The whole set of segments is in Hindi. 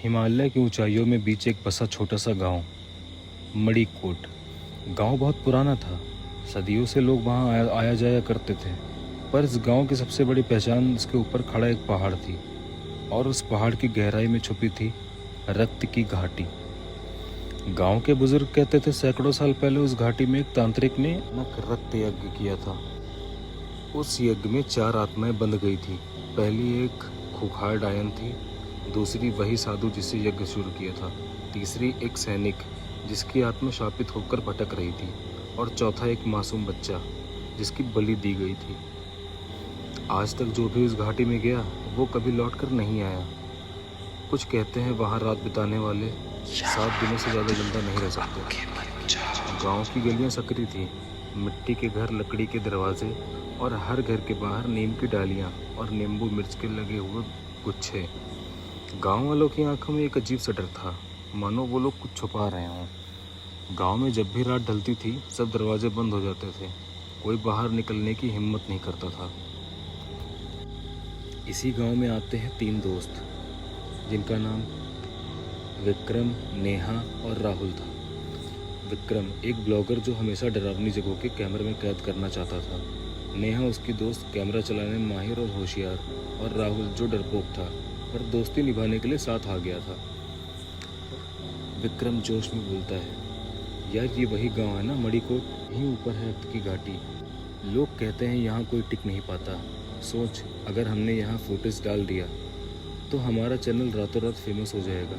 हिमालय की ऊंचाइयों में बीच एक बसा छोटा सा गांव, मणिकोट। गांव बहुत पुराना था। सदियों से लोग वहां आया जाया करते थे। पर इस गांव की सबसे बड़ी पहचान इसके ऊपर खड़ा एक पहाड़ थी, और उस पहाड़ की गहराई में छुपी थी रक्त की घाटी। गांव के बुजुर्ग कहते थे सैकड़ों साल पहले उस घाटी में एक तांत्रिक ने रक्त यज्ञ किया था। उस यज्ञ में 4 आत्माएं बंध गई थी। पहली एक खूंखार डायन थी, दूसरी वही साधु जिससे यज्ञ शुरू किया था, तीसरी एक सैनिक जिसकी आत्मा शापित होकर भटक रही थी, और चौथा एक मासूम बच्चा जिसकी बलि दी गई थी। आज तक जो भी उस घाटी में गया वो कभी लौटकर नहीं आया। कुछ कहते हैं वहाँ रात बिताने वाले 7 दिनों से ज़्यादा जिंदा नहीं रह सकते। गांव की गलियां सकरी थी, मिट्टी के घर, लकड़ी के दरवाजे, और हर घर के बाहर नीम की डालियां और नींबू मिर्च के लगे हुए गुच्छे। गांव वालों की आंखों में एक अजीब सा डर था, मानो वो लोग कुछ छुपा रहे हों। गांव में जब भी रात ढलती थी सब दरवाजे बंद हो जाते थे। कोई बाहर निकलने की हिम्मत नहीं करता था। इसी गांव में आते हैं 3 दोस्त जिनका नाम विक्रम, नेहा और राहुल था। विक्रम एक ब्लॉगर जो हमेशा डरावनी जगहों के कैमरे में कैद करना चाहता था। नेहा उसकी दोस्त, कैमरा चलाने में माहिर और होशियार, और राहुल जो डरपोक था पर दोस्ती निभाने के लिए साथ आ गया था। विक्रम जोश में बोलता है, यार ये वही गांव है ना मणिकोट, यहीं ऊपर है रक्त की घाटी। लोग कहते हैं यहाँ कोई टिक नहीं पाता। सोच, अगर हमने यहाँ फुटेज डाल दिया तो हमारा चैनल रातों रात फेमस हो जाएगा।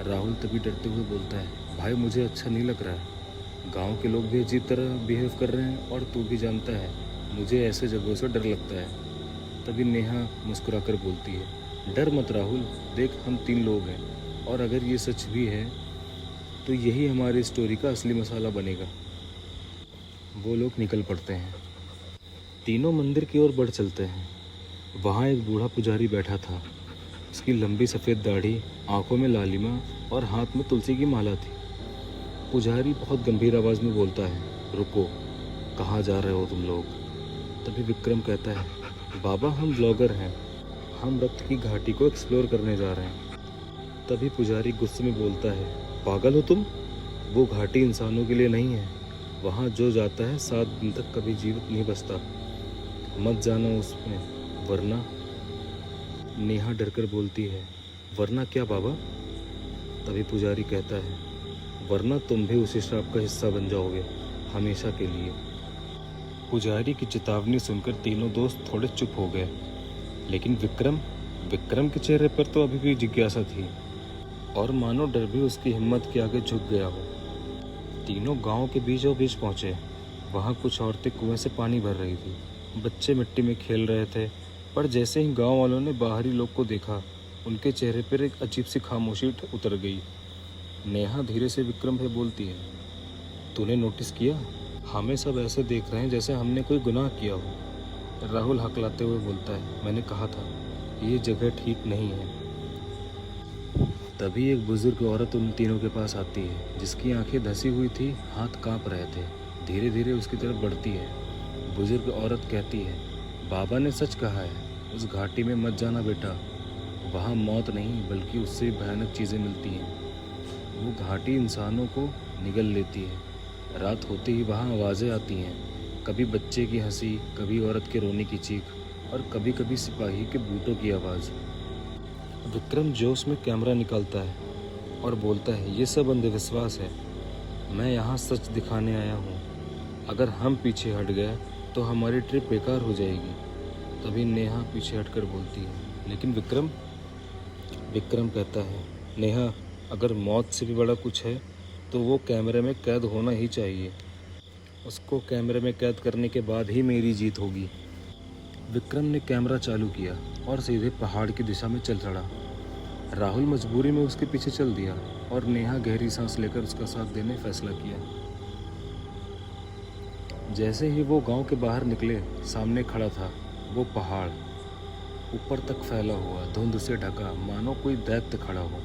राहुल तभी डरते हुए बोलता है, भाई मुझे अच्छा नहीं लग रहा है। गांव के लोग भी अजीब तरह बिहेव कर रहे हैं, और तू भी जानता है मुझे ऐसे जगहों से डर लगता है। तभी नेहा मुस्कुराकर बोलती है, डर मत राहुल, देख हम 3 लोग हैं, और अगर ये सच भी है तो यही हमारी स्टोरी का असली मसाला बनेगा। वो लोग निकल पड़ते हैं। तीनों मंदिर की ओर बढ़ चलते हैं। वहाँ एक बूढ़ा पुजारी बैठा था। उसकी लंबी सफ़ेद दाढ़ी, आंखों में लालिमा, और हाथ में तुलसी की माला थी। पुजारी बहुत गंभीर आवाज़ में बोलता है, रुको, कहाँ जा रहे हो तुम लोग? तभी विक्रम कहता है, बाबा हम ब्लॉगर हैं, हम रक्त की घाटी को एक्सप्लोर करने जा रहे हैं। तभी पुजारी गुस्से में बोलता है, पागल हो तुम? वो घाटी इंसानों के लिए नहीं है। वहाँ जो जाता है 7 दिन तक कभी जीवित नहीं बचता। मत जाना उसमें, वरना। नेहा डरकर बोलती है, वरना क्या बाबा? तभी पुजारी कहता है, वरना तुम भी उसी श्राप का हिस्सा बन जाओगे, हमेशा के लिए। पुजारी की चेतावनी सुनकर तीनों दोस्त थोड़े चुप हो गए। लेकिन विक्रम के चेहरे पर तो अभी भी जिज्ञासा थी, और मानो डर भी उसकी हिम्मत के आगे झुक गया हो। तीनों गांव के बीचों बीच पहुंचे। वहां कुछ औरतें कुएं से पानी भर रही थी, बच्चे मिट्टी में खेल रहे थे। पर जैसे ही गांव वालों ने बाहरी लोग को देखा, उनके चेहरे पर एक अजीब सी खामोशी उतर गई। नेहा धीरे से विक्रम से बोलती है, तूने नोटिस किया, हमें सब ऐसे देख रहे हैं जैसे हमने कोई गुनाह किया हो। राहुल हकलाते हुए बोलता है, मैंने कहा था ये जगह ठीक नहीं है। तभी एक बुजुर्ग औरत उन तीनों के पास आती है, जिसकी आंखें धसी हुई थी, हाथ कांप रहे थे। धीरे धीरे उसकी तरफ बढ़ती है। बुजुर्ग औरत कहती है, बाबा ने सच कहा है, उस घाटी में मत जाना बेटा। वहाँ मौत नहीं बल्कि उससे भयानक चीज़ें मिलती हैं। वो घाटी इंसानों को निगल लेती है। रात होते ही वहाँ आवाज़ें आती हैं, कभी बच्चे की हंसी, कभी औरत के रोने की चीख, और कभी कभी सिपाही के बूटों की आवाज़। विक्रम जोश में कैमरा निकालता है और बोलता है, ये सब अंधविश्वास है, मैं यहाँ सच दिखाने आया हूँ। अगर हम पीछे हट गए तो हमारी ट्रिप बेकार हो जाएगी। तभी नेहा पीछे हटकर बोलती है, लेकिन विक्रम कहता है, नेहा अगर मौत से भी बड़ा कुछ है तो वो कैमरे में कैद होना ही चाहिए। उसको कैमरे में कैद करने के बाद ही मेरी जीत होगी। विक्रम ने कैमरा चालू किया और सीधे पहाड़ की दिशा में चल चढ़ा। राहुल मजबूरी में उसके पीछे चल दिया, और नेहा गहरी सांस लेकर उसका साथ देने फैसला किया। जैसे ही वो गांव के बाहर निकले, सामने खड़ा था वो पहाड़, ऊपर तक फैला हुआ, धुंध से ढका, मानो कोई दैत्य खड़ा हो।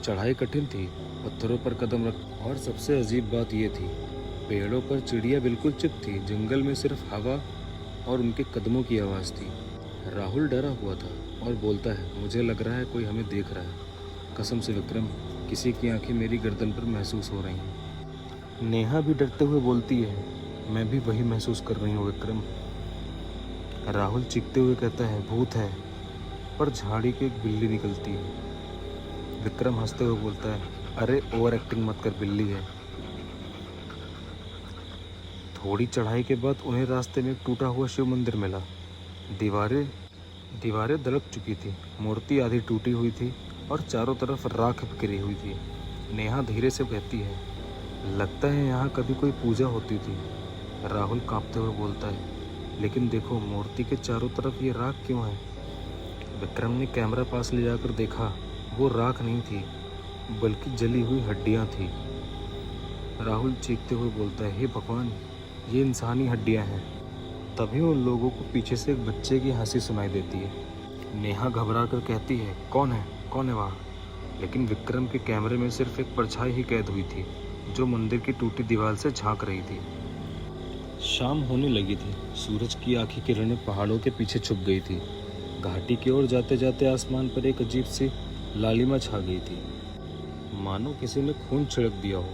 चढ़ाई कठिन थी, पत्थरों पर कदम रख, और सबसे अजीब बात ये थी, पेड़ों पर चिड़िया बिल्कुल चुप थी। जंगल में सिर्फ हवा और उनके कदमों की आवाज़ थी। राहुल डरा हुआ था और बोलता है, मुझे लग रहा है कोई हमें देख रहा है। कसम से विक्रम, किसी की आंखें मेरी गर्दन पर महसूस हो रही हैं। नेहा भी डरते हुए बोलती है, मैं भी वही महसूस कर रही हूँ विक्रम। राहुल चीखते हुए कहता है, भूत है। पर झाड़ी की एक बिल्ली निकलती है। विक्रम हंसते हुए बोलता है, अरे ओवर एक्टिंग मत कर, बिल्ली है। थोड़ी चढ़ाई के बाद उन्हें रास्ते में एक टूटा हुआ शिव मंदिर मिला। दीवारें दीवारें दरक चुकी थी, मूर्ति आधी टूटी हुई थी और चारों तरफ राख बिखरी हुई थी। नेहा धीरे से कहती है, लगता है यहाँ कभी कोई पूजा होती थी। राहुल कांपते हुए बोलता है, लेकिन देखो मूर्ति के चारों तरफ ये राख क्यों है? विक्रम ने कैमरा पास ले जाकर देखा, वो राख नहीं थी बल्कि जली हुई हड्डियाँ थी। राहुल चीखते हुए बोलता है, हे भगवान, ये इंसानी हड्डियाँ हैं। तभी उन लोगों को पीछे से एक बच्चे की हंसी सुनाई देती है। नेहा घबरा कर कहती है, कौन है वहाँ? लेकिन विक्रम के कैमरे में सिर्फ एक परछाई ही कैद हुई थी, जो मंदिर की टूटी दीवार से झांक रही थी। शाम होने लगी थी। सूरज की आखिरी किरणें पहाड़ों के पीछे छुप गई थी। घाटी की ओर जाते जाते आसमान पर एक अजीब सी लालिमा छा गई थी, मानो किसी ने खून छिड़क दिया हो।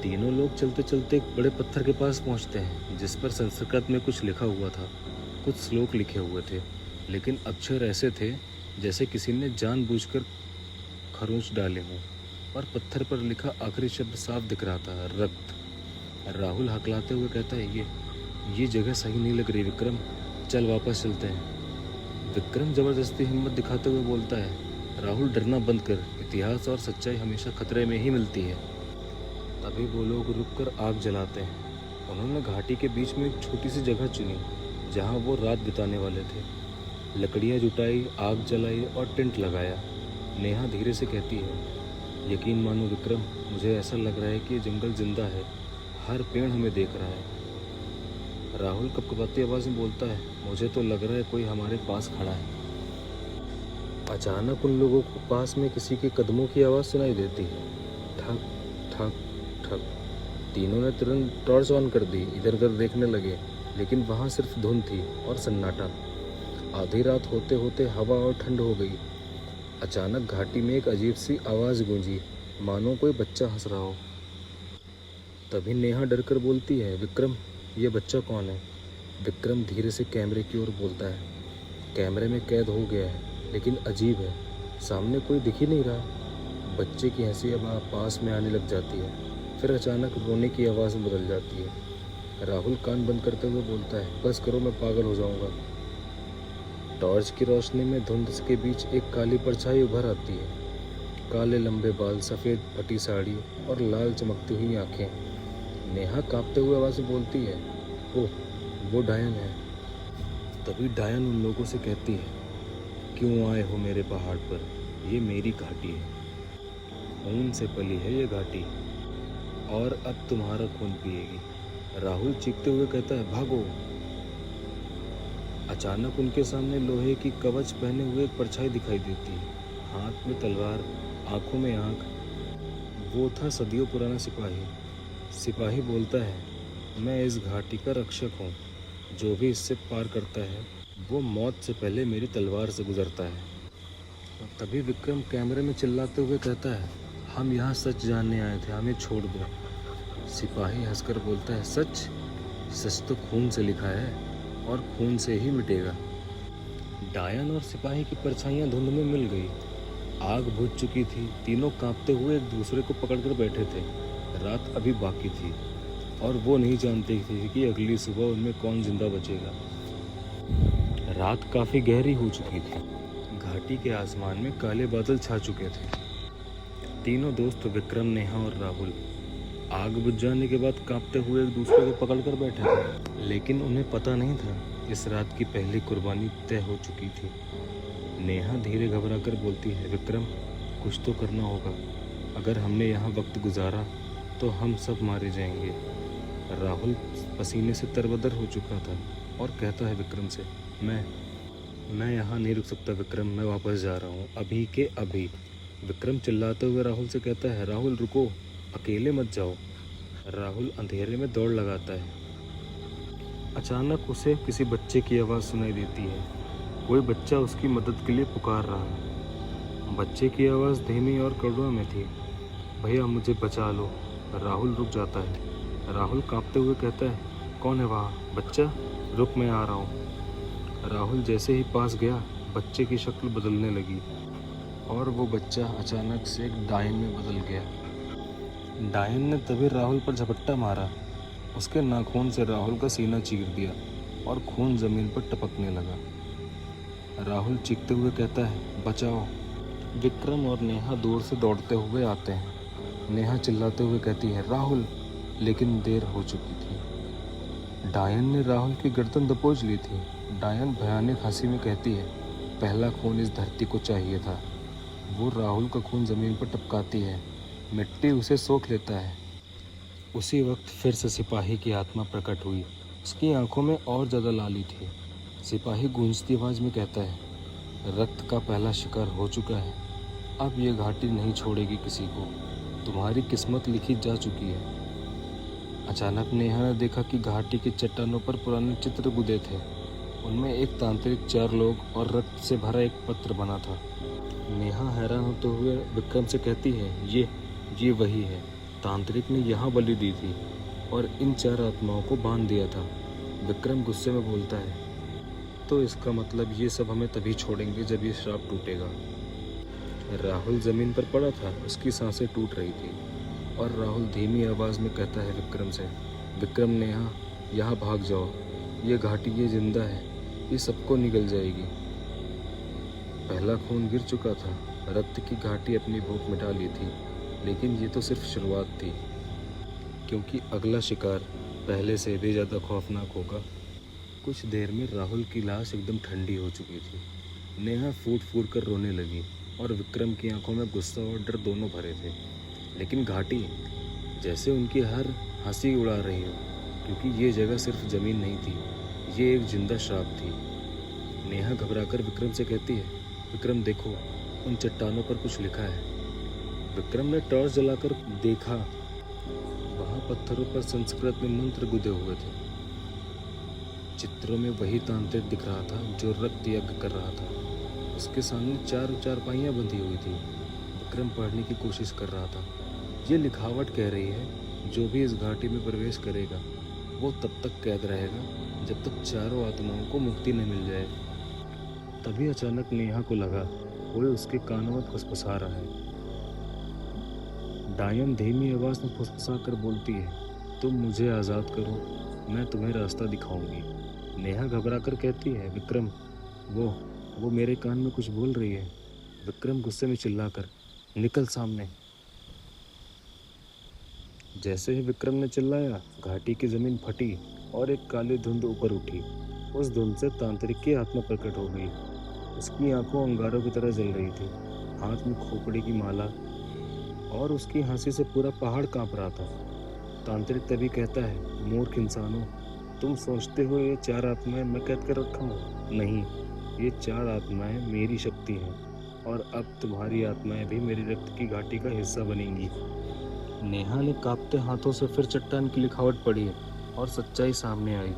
तीनों लोग चलते चलते एक बड़े पत्थर के पास पहुंचते हैं, जिस पर संस्कृत में कुछ लिखा हुआ था। कुछ श्लोक लिखे हुए थे, लेकिन अक्षर ऐसे थे जैसे किसी ने जानबूझकर खरोंच डाले हों। और पत्थर पर लिखा आखिरी शब्द साफ दिख रहा था, रक्त। राहुल हकलाते हुए कहता है, ये जगह सही नहीं लग रही विक्रम, चल वापस चलते हैं। विक्रम जबरदस्ती हिम्मत दिखाते हुए बोलता है, राहुल डरना बंद कर, इतिहास और सच्चाई हमेशा खतरे में ही मिलती है। तभी वो लोग रुककर आग जलाते हैं। उन्होंने घाटी के बीच में एक छोटी सी जगह चुनी जहाँ वो रात बिताने वाले थे। लकड़ियाँ जुटाई, आग जलाई और टेंट लगाया। नेहा धीरे से कहती है, यकीन मानो विक्रम, मुझे ऐसा लग रहा है कि ये जंगल जिंदा है, हर पेड़ हमें देख रहा है। राहुल कपकपाती आवाज़ में बोलता है, मुझे तो लग रहा है कोई हमारे पास खड़ा है। अचानक उन लोगों को पास में किसी के कदमों की आवाज़ सुनाई देती है, ठक ठक ठक। तीनों ने तुरंत टॉर्च ऑन कर दी, इधर उधर देखने लगे, लेकिन वहाँ सिर्फ धुंध थी और सन्नाटा। आधी रात होते होते हवा और ठंड हो गई। अचानक घाटी में एक अजीब सी आवाज़ गूंजी, मानो कोई बच्चा हंस रहा हो। तभी नेहा डरकर बोलती है, विक्रम, ये बच्चा कौन है? विक्रम धीरे से कैमरे की ओर बोलता है, कैमरे में कैद हो गया है, लेकिन अजीब है, सामने कोई दिख ही नहीं रहा। बच्चे की हंसी अब पास में आने लग जाती है, फिर अचानक रोने की आवाज़ में बदल जाती है। राहुल कान बंद करते हुए बोलता है, बस करो, मैं पागल हो जाऊंगा। टॉर्च की रोशनी में धुंध के बीच एक काली परछाई उभर आती है। काले लंबे बाल, सफ़ेद फटी साड़ी और लाल चमकती हुई आंखें। नेहा कांपते हुए आवाज़ में बोलती है, वो डायन है। तभी डायन उन लोगों से कहती है, क्यों आए हो मेरे पहाड़ पर? ये मेरी घाटी है, खून से पली है ये घाटी, और अब तुम्हारा खून पिएगी। राहुल चीखते हुए कहता है, भागो। अचानक उनके सामने लोहे की कवच पहने हुए एक परछाई दिखाई देती है, हाथ में तलवार, आंखों में आंख। वो था सदियों पुराना सिपाही। सिपाही बोलता है, मैं इस घाटी का रक्षक हूँ, जो भी इससे पार करता है वो मौत से पहले मेरी तलवार से गुजरता है। और तभी विक्रम कैमरे में चिल्लाते हुए कहता है, हम यहाँ सच जानने आए थे, हमें छोड़ दो। सिपाही हंसकर बोलता है, सच तो खून से लिखा है और खून से ही मिटेगा। डायन और सिपाही की परछाइयाँ धुंध में मिल गई। आग बुझ चुकी थी। तीनों कांपते हुए एक दूसरे को पकड़कर बैठे थे। रात अभी बाकी थी और वो नहीं जानते थे कि अगली सुबह उनमें कौन जिंदा बचेगा। रात काफ़ी गहरी हो चुकी थी। घाटी के आसमान में काले बादल छा चुके थे। तीनों दोस्त विक्रम, नेहा और राहुल आग बुझ जाने के बाद कांपते हुए एक दूसरे को पकड़कर बैठे थे, लेकिन उन्हें पता नहीं था इस रात की पहली कुर्बानी तय हो चुकी थी। नेहा धीरे घबरा कर बोलती है, विक्रम, कुछ तो करना होगा। अगर हमने यहाँ वक्त गुजारा तो हम सब मारे जाएंगे। राहुल पसीने से तरबतर हो चुका था और कहता है विक्रम से, मैं यहाँ नहीं रुक सकता विक्रम, मैं वापस जा रहा हूँ, अभी के अभी। विक्रम चिल्लाते हुए राहुल से कहता है, राहुल रुको, अकेले मत जाओ। राहुल अंधेरे में दौड़ लगाता है। अचानक उसे किसी बच्चे की आवाज़ सुनाई देती है। कोई बच्चा उसकी मदद के लिए पुकार रहा है। बच्चे की आवाज़ धीमी और कड़वा में थी। भैया मुझे बचा लो। राहुल रुक जाता है। राहुल कांपते हुए कहता है, कौन है वहाँ? बच्चा, रुक मैं आ रहा हूँ। राहुल जैसे ही पास गया, बच्चे की शक्ल बदलने लगी और वो बच्चा अचानक से एक डायन में बदल गया। डायन ने तभी राहुल पर झपट्टा मारा। उसके नाखून से राहुल का सीना चीर दिया और खून जमीन पर टपकने लगा। राहुल चीखते हुए कहता है, बचाओ। विक्रम और नेहा दूर से दौड़ते हुए आते हैं। नेहा चिल्लाते हुए कहती है, राहुल, लेकिन देर हो चुकी थी। डायन ने राहुल की गर्दन दबोच ली थी। डायन भयानक हंसी में कहती है, पहला खून इस धरती को चाहिए था। वो राहुल का खून जमीन पर टपकाती है। मिट्टी उसे सोख लेता है। उसी वक्त फिर से सिपाही की आत्मा प्रकट हुई। उसकी आंखों में और ज़्यादा लाली थी। सिपाही गूंजती आवाज़ में कहता है, रक्त का पहला शिकार हो चुका है। अब ये घाटी नहीं छोड़ेगी किसी को। तुम्हारी किस्मत लिखी जा चुकी है। अचानक नेहा ने देखा कि घाटी की चट्टानों पर पुराने चित्र गुदे थे। उनमें एक तांत्रिक, 4 लोग और रक्त से भरा एक पत्र बना था। नेहा हैरान होते हुए विक्रम से कहती है, ये वही है। तांत्रिक ने यहाँ बलि दी थी और इन 4 आत्माओं को बांध दिया था। विक्रम गुस्से में बोलता है, तो इसका मतलब ये सब हमें तभी छोड़ेंगे जब ये श्राप टूटेगा। राहुल जमीन पर पड़ा था। उसकी सांसें टूट रही थी और राहुल धीमी आवाज़ में कहता है विक्रम से, विक्रम, नेहा, यहाँ भाग जाओ। ये घाटी, ये जिंदा है, ये सबको निगल जाएगी। पहला खून गिर चुका था। रक्त की घाटी अपनी भूख मिटा ली थी, लेकिन ये तो सिर्फ शुरुआत थी, क्योंकि अगला शिकार पहले से भी ज़्यादा खौफनाक होगा। कुछ देर में राहुल की लाश एकदम ठंडी हो चुकी थी। नेहा फूट फूट कर रोने लगी और विक्रम की आंखों में गुस्सा और डर दोनों भरे थे। लेकिन घाटी जैसे उनकी हर हंसी उड़ा रही हो, क्योंकि ये जगह सिर्फ ज़मीन नहीं थी, ये एक जिंदा श्राप थी। नेहा घबराकर विक्रम से कहती है, विक्रम देखो, उन चट्टानों पर कुछ लिखा है। विक्रम ने टॉर्च जलाकर देखा। वहाँ पत्थरों पर संस्कृत में मंत्र गुदे हुए थे। चित्रों में वही तांत्रिक दिख रहा था जो रक्त यज्ञ कर रहा था। उसके सामने 4 चारपाइयाँ बंधी हुई थी। विक्रम पढ़ने की कोशिश कर रहा था। ये लिखावट कह रही है, जो भी इस घाटी में प्रवेश करेगा वो तब तक कैद रहेगा जब तक 4 आत्माओं को मुक्ति न मिल जाए। तभी अचानक नेहा को लगा कोई उसके कानों में फुसफुसा रहा है। डायन धीमी आवाज़ में फुसफुसा कर बोलती है, तुम मुझे आज़ाद करो, मैं तुम्हें रास्ता दिखाऊंगी। नेहा घबरा कर कहती है, विक्रम, वो मेरे कान में कुछ बोल रही है। विक्रम गुस्से में चिल्लाकर, निकल सामने। जैसे ही विक्रम ने चिल्लाया, घाटी की ज़मीन फटी और एक काली धुंध ऊपर उठी। उस धुंध से तांत्रिक की आत्मा प्रकट हो गई। उसकी आंखों अंगारों की तरह जल रही थी, हाथ में खोपड़ी की माला, और उसकी हंसी से पूरा पहाड़ कांप रहा था। तांत्रिक तभी कहता है, मूर्ख इंसानों, तुम सोचते हो ये 4 आत्माएं मैं कैद कर रखा हूँ? नहीं, ये 4 आत्माएं मेरी शक्ति हैं और अब तुम्हारी आत्माएं भी मेरी रक्त की घाटी का हिस्सा बनेंगी। नेहा ने कांपते हाथों से फिर चट्टान की लिखावट पढ़ी और सच्चाई सामने आई।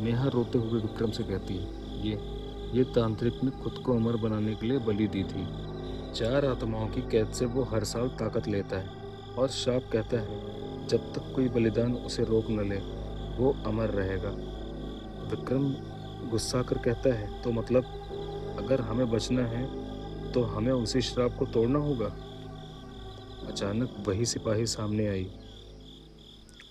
नेहा रोते हुए विक्रम से कहती है, ये तांत्रिक ने खुद को अमर बनाने के लिए बलि दी थी। 4 आत्माओं की कैद से वो हर साल ताकत लेता है और शाप कहता है, जब तक कोई बलिदान उसे रोक न ले वो अमर रहेगा। विक्रम गुस्सा कर कहता है, तो मतलब अगर हमें बचना है तो हमें उसी श्राप को तोड़ना होगा। अचानक वही सिपाही सामने आई।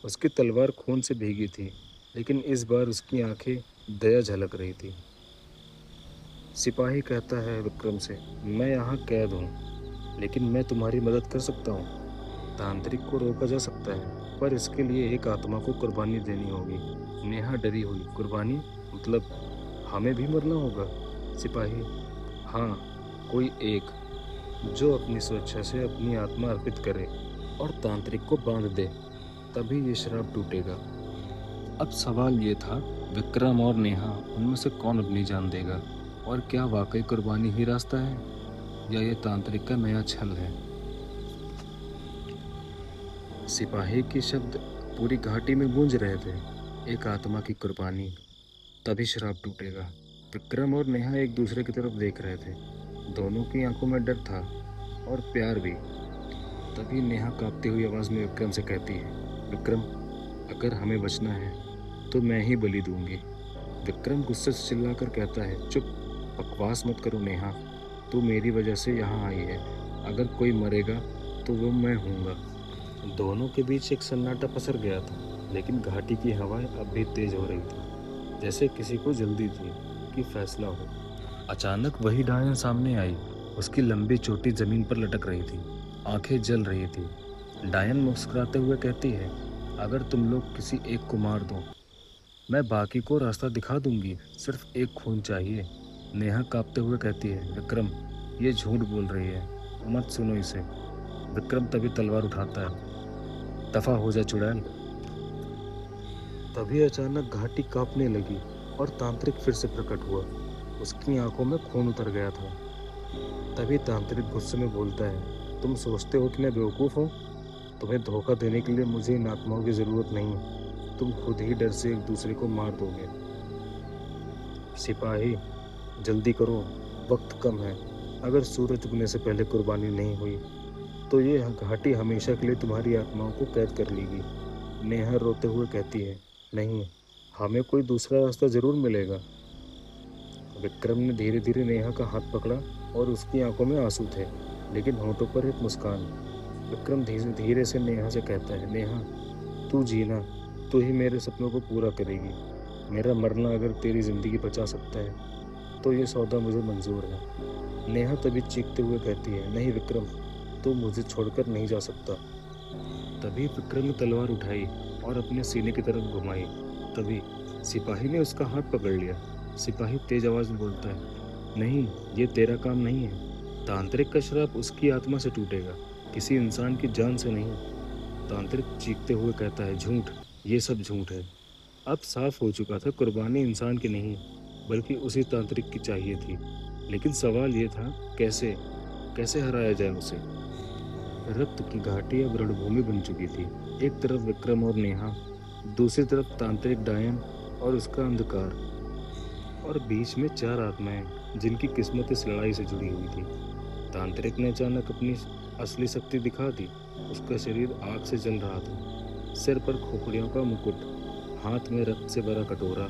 उसकी तलवार खून से भीगी थी, लेकिन इस बार उसकी आंखें दया झलक रही थी। सिपाही कहता है विक्रम से, मैं यहाँ कैद हूँ, लेकिन मैं तुम्हारी मदद कर सकता हूँ। तांत्रिक को रोका जा सकता है, पर इसके लिए एक आत्मा को कुर्बानी देनी होगी। नेहा डरी हुई, कुर्बानी मतलब हमें भी मरना होगा? सिपाही, हाँ, कोई एक जो अपनी स्वेच्छा से अपनी आत्मा अर्पित करे और तांत्रिक को बांध दे, तभी ये श्राप टूटेगा। अब सवाल ये था, विक्रम और नेहा उनमें से कौन अपनी जान देगा? और क्या वाकई कुर्बानी ही रास्ता है, या ये तांत्रिक का नया छल है? सिपाही के शब्द पूरी घाटी में गूंज रहे थे। एक आत्मा की कुर्बानी, तभी श्राप टूटेगा। विक्रम और नेहा एक दूसरे की तरफ देख रहे थे। दोनों की आंखों में डर था और प्यार भी। तभी नेहा कांपती हुई आवाज में विक्रम से कहती है, विक्रम, अगर हमें बचना है तो मैं ही बलि दूंगी। विक्रम गुस्से से चिल्लाकर कहता है, चुप, बकवास मत करो नेहा, तू मेरी वजह से यहाँ आई है। अगर कोई मरेगा तो वो मैं हूँगा। दोनों के बीच एक सन्नाटा पसर गया था, लेकिन घाटी की हवाएं अब भी तेज हो रही थी, जैसे किसी को जल्दी थी कि फैसला हो। अचानक वही डायन सामने आई। उसकी लंबी चोटी जमीन पर लटक रही थी, आंखें जल रही थी। डायन मुस्कुराते हुए कहती है, अगर तुम लोग किसी एक को मार दो, मैं बाकी को रास्ता दिखा दूंगी। सिर्फ एक खून चाहिए। नेहा कांपते हुए कहती है, विक्रम, ये झूठ बोल रही है, मत सुनो इसे। विक्रम तभी तलवार उठाता है, दफा हो जा चुड़ैल। तभी अचानक घाटी कांपने लगी और तांत्रिक फिर से प्रकट हुआ। उसकी आंखों में खून उतर गया था। तभी तांत्रिक गुस्से में बोलता है, तुम सोचते हो कि मैं बेवकूफ़ हूँ? तुम्हें धोखा देने के लिए मुझे इन आत्माओं की ज़रूरत नहीं है। तुम खुद ही डर से एक दूसरे को मार दोगे। सिपाही, जल्दी करो, वक्त कम है। अगर सूरज उगने से पहले कुर्बानी नहीं हुई तो ये घाटी हमेशा के लिए तुम्हारी आत्माओं को कैद कर लेगी। नेहा रोते हुए कहती है, नहीं, हमें कोई दूसरा रास्ता ज़रूर मिलेगा। विक्रम ने धीरे धीरे नेहा का हाथ पकड़ा और उसकी आंखों में आंसू थे, लेकिन होठों पर एक मुस्कान। विक्रम धीरे धीरे से नेहा से कहता है, नेहा, तू जीना, तू ही मेरे सपनों को पूरा करेगी। मेरा मरना अगर तेरी ज़िंदगी बचा सकता है तो ये सौदा मुझे मंजूर है। नेहा तभी चीखते हुए कहती है, नहीं विक्रम, तू मुझे छोड़कर नहीं जा सकता। तभी विक्रम ने तलवार उठाई और अपने सीने की तरफ घुमाई। तभी सिपाही ने उसका हाथ पकड़ लिया। सिपाही तेज आवाज में बोलता है, नहीं, ये तेरा काम नहीं है। तांत्रिक का श्राप उसकी आत्मा से टूटेगा, किसी इंसान की जान से नहीं। तांत्रिक चीखते हुए कहता है, झूठ, ये सब झूठ है। अब साफ हो चुका था, कुर्बानी इंसान की नहीं बल्कि उसी तांत्रिक की चाहिए थी। लेकिन सवाल ये था, कैसे कैसे हराया जाए उसे। रक्त की घाटी अब रणभूमि बन चुकी थी। एक तरफ विक्रम और नेहा, दूसरी तरफ तांत्रिक डायन और उसका अंधकार, और बीच में चार आत्माएं जिनकी किस्मत इस लड़ाई से जुड़ी हुई थी। तांत्रिक ने अचानक अपनी असली शक्ति दिखा दी। उसका शरीर आग से जल रहा था, सिर पर खोपड़ियों का मुकुट, हाथ में रक्त से भरा कटोरा।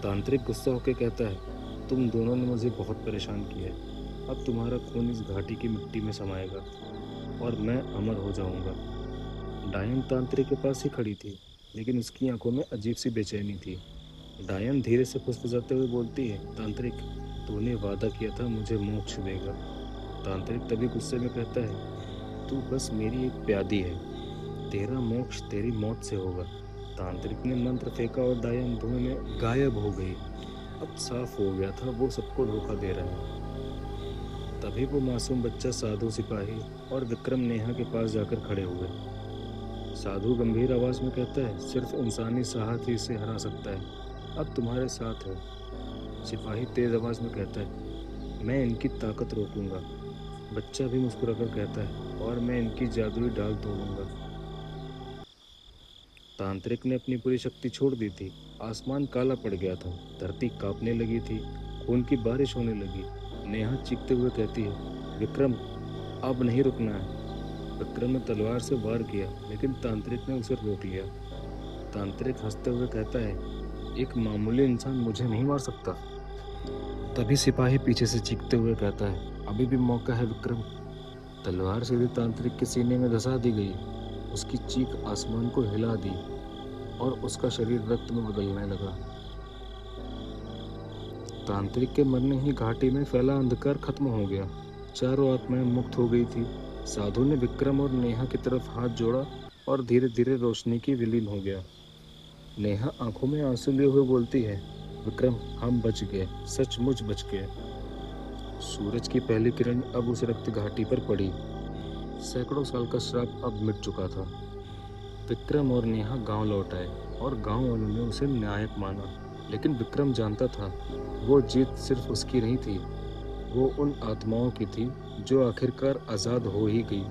तांत्रिक गुस्सा होकर कहता है, तुम दोनों ने मुझे बहुत परेशान किया है। अब तुम्हारा खून इस घाटी की मिट्टी में समाएगा और मैं अमर हो जाऊंगा। डायन तांत्रिक के पास ही खड़ी थी, लेकिन उसकी आंखों में अजीब सी बेचैनी थी। डायन धीरे से फुसफुसाते हुए बोलती है, तांत्रिक, तूने वादा किया था मुझे मोक्ष देगा। तांत्रिक तभी गुस्से में कहता है, तू बस मेरी एक प्यादी है, तेरा मोक्ष तेरी मौत से होगा। तांत्रिक ने मंत्र फेंका और डायन धुएं में गायब हो गई। अब साफ हो गया था वो सबको धोखा दे रहा है। तभी वो मासूम बच्चा साधु, सिपाही और विक्रम नेहा के पास जाकर खड़े हुए। साधु गंभीर आवाज में कहता है, सिर्फ इंसानी साहस ही इसे हरा सकता है। अब तुम्हारे साथ है। सिपाही तेज आवाज में कहता है, मैं इनकी ताकत रोकूंगा। बच्चा भी मुस्कुराकर कहता है, और मैं इनकी जादुई डाल तोड़ूंगा। तांत्रिक ने अपनी पूरी शक्ति छोड़ दी थी। आसमान काला पड़ गया था, धरती कांपने लगी थी, खून की बारिश होने लगी। नेहा चीखते हुए कहती है, विक्रम, अब नहीं रुकना है। विक्रम ने तलवार से वार किया, लेकिन तांत्रिक ने उसे रोक लिया। तांत्रिक हंसते हुए कहता है, एक मामूली इंसान मुझे नहीं मार सकता। तभी सिपाही पीछे से चीखते हुए कहता है, अभी भी मौका है विक्रम। तलवार सीधे तांत्रिक के सीने में धंसा दी गई। उसकी चीख आसमान को हिला दी और उसका शरीर रक्त में बदलने लगा। तांत्रिक के मरने ही घाटी में फैला अंधकार खत्म हो गया। चारों आत्माएं मुक्त हो गई थी। साधु ने विक्रम और नेहा की तरफ हाथ जोड़ा और धीरे धीरे रोशनी की विलीन हो गया। नेहा आंखों में आंसू लिए हुए बोलती है, विक्रम, हम बच गए, सचमुच बच गए। सूरज की पहली किरण अब उस रक्त घाटी पर पड़ी। सैकड़ों साल का श्राप अब मिट चुका था। विक्रम और नेहा गांव लौट आए और गांव वालों ने उसे नायक माना। लेकिन विक्रम जानता था, वो जीत सिर्फ उसकी नहीं थी, वो उन आत्माओं की थी जो आखिरकार आज़ाद हो ही गई।